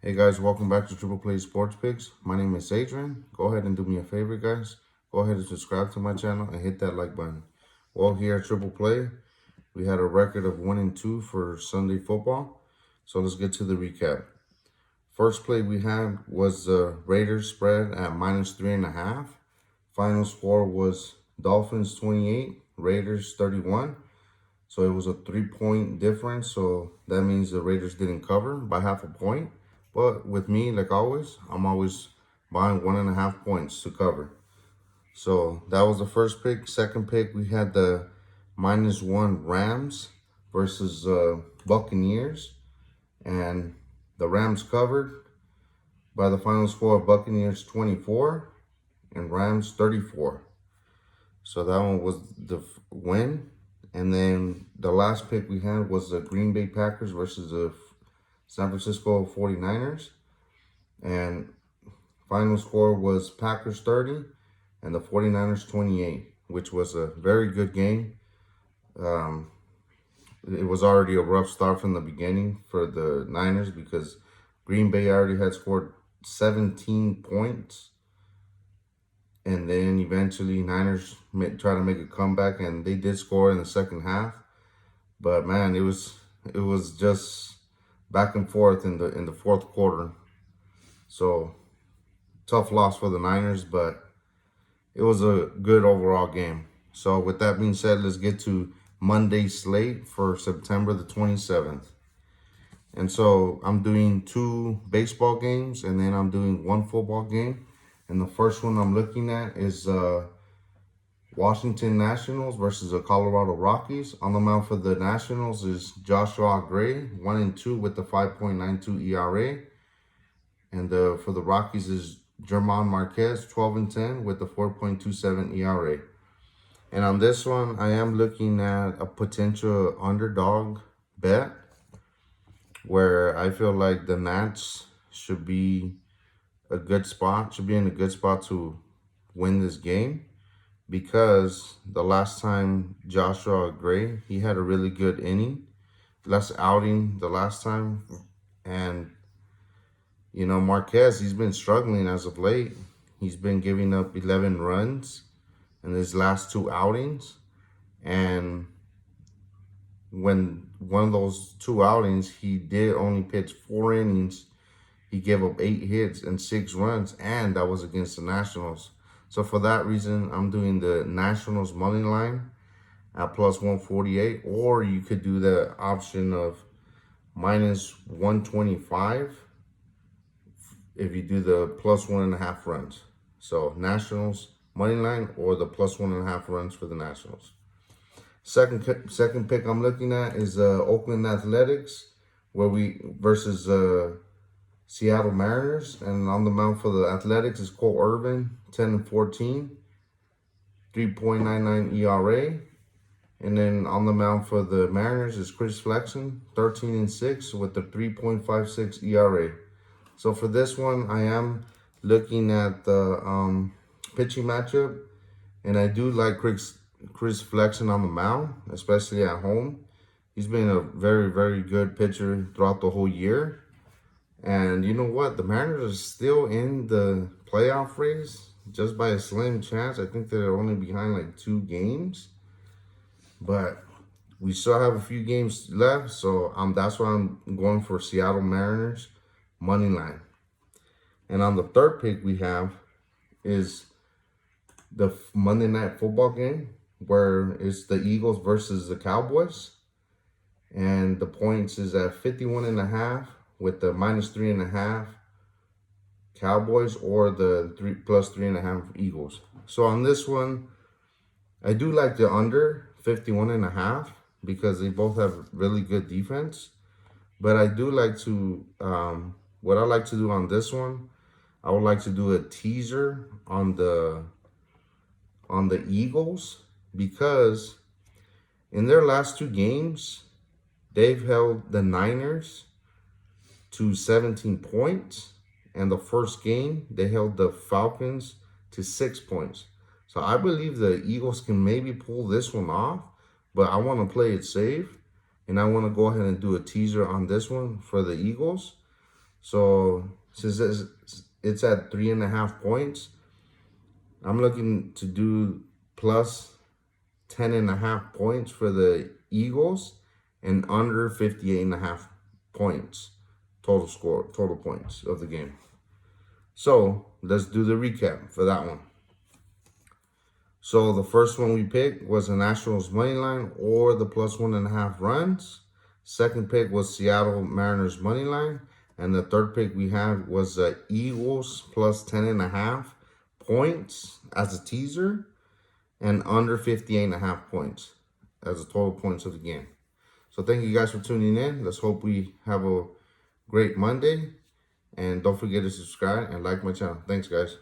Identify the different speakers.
Speaker 1: Hey guys, welcome back to Triple Play Sports Picks. My name is Adrian. Go ahead and do me a favor, guys. Go ahead and subscribe to my channel and hit that like button. Well, here at Triple Play, we had a record of 1-2 for Sunday football. So let's get to the recap. First play we had was the Raiders spread at -3.5. Final score was Dolphins 28, Raiders 31. So it was a 3-point difference. So that means the Raiders didn't cover by half a point. But with me, like always, I'm always buying 1.5 points to cover. So that was the first pick. Second pick, we had the -1 Rams versus Buccaneers. And the Rams covered by the final score of Buccaneers 24 and Rams 34. So that one was the win. And then the last pick we had was the Green Bay Packers versus the San Francisco 49ers. And final score was Packers 30 and the 49ers 28, which was a very good game. It was already a rough start from the beginning for the Niners because Green Bay already had scored 17 points. And then eventually Niners tried to make a comeback, and they did score in the second half. But man, it was just back and forth in the fourth quarter. So tough loss for the Niners, but it was a good overall game. So with that being said, let's get to Monday's slate for September the 27th. And so I'm doing 2 baseball games, and then I'm doing 1 football game. And the first one I'm looking at is Washington Nationals versus the Colorado Rockies. On the mound for the Nationals is Joshua Gray, 1-2 with the 5.92 ERA. And for the Rockies is German Marquez, 12-10 with the 4.27 ERA. And on this one, I am looking at a potential underdog bet where I feel like the Nats should be in a good spot to win this game, because the last time Joshua Gray, he had a really good outing the last time. And, Marquez, he's been struggling as of late. He's been giving up 11 runs in his last 2 outings. And when one of those 2 outings, he did only pitch 4 innings. He gave up 8 hits and 6 runs, and that was against the Nationals. So for that reason, I'm doing the Nationals money line at +148, or you could do the option of -125 if you do the +1.5 runs. So Nationals money line or the +1.5 runs for the Nationals. Second pick I'm looking at is Oakland Athletics, versus Seattle Mariners. And on the mound for the Athletics is Cole Irvin, 10-14, 3.99 ERA. And then on the mound for the Mariners is Chris Flexen, 13-6 with the 3.56 ERA. So for this one, I am looking at the pitching matchup, and I do like Chris Flexen on the mound, especially at home. He's been a very, very good pitcher throughout the whole year. And you know what? The Mariners are still in the playoff race just by a slim chance. I think they're only behind like 2 games. But we still have a few games left. So that's why I'm going for Seattle Mariners money line. And on the third pick we have is the Monday Night Football game, where it's the Eagles versus the Cowboys. And the points is at 51.5 with the -3.5 Cowboys, or the +3.5 Eagles. So on this one, I do like the under 51.5 because they both have really good defense. But I do like to, what I like to do on this one, I would like to do a teaser on the Eagles, because in their last 2 games, they've held the Niners to 17 points. And the first game, they held the Falcons to 6 points. So I believe the Eagles can maybe pull this one off, but I want to play it safe. And I want to go ahead and do a teaser on this one for the Eagles. So since it's at 3.5 points, I'm looking to do plus 10.5 points for the Eagles and under 58.5 points total points of the game. So let's do the recap for that one. So the first one we picked was the Nationals money line or the plus 1.5 runs. Second pick was Seattle Mariners money line. And the third pick we had was the Eagles plus 10.5 points as a teaser and under 58.5 points as the total points of the game. So thank you guys for tuning in. Let's hope we have a great Monday. And don't forget to subscribe and like my channel. Thanks, guys.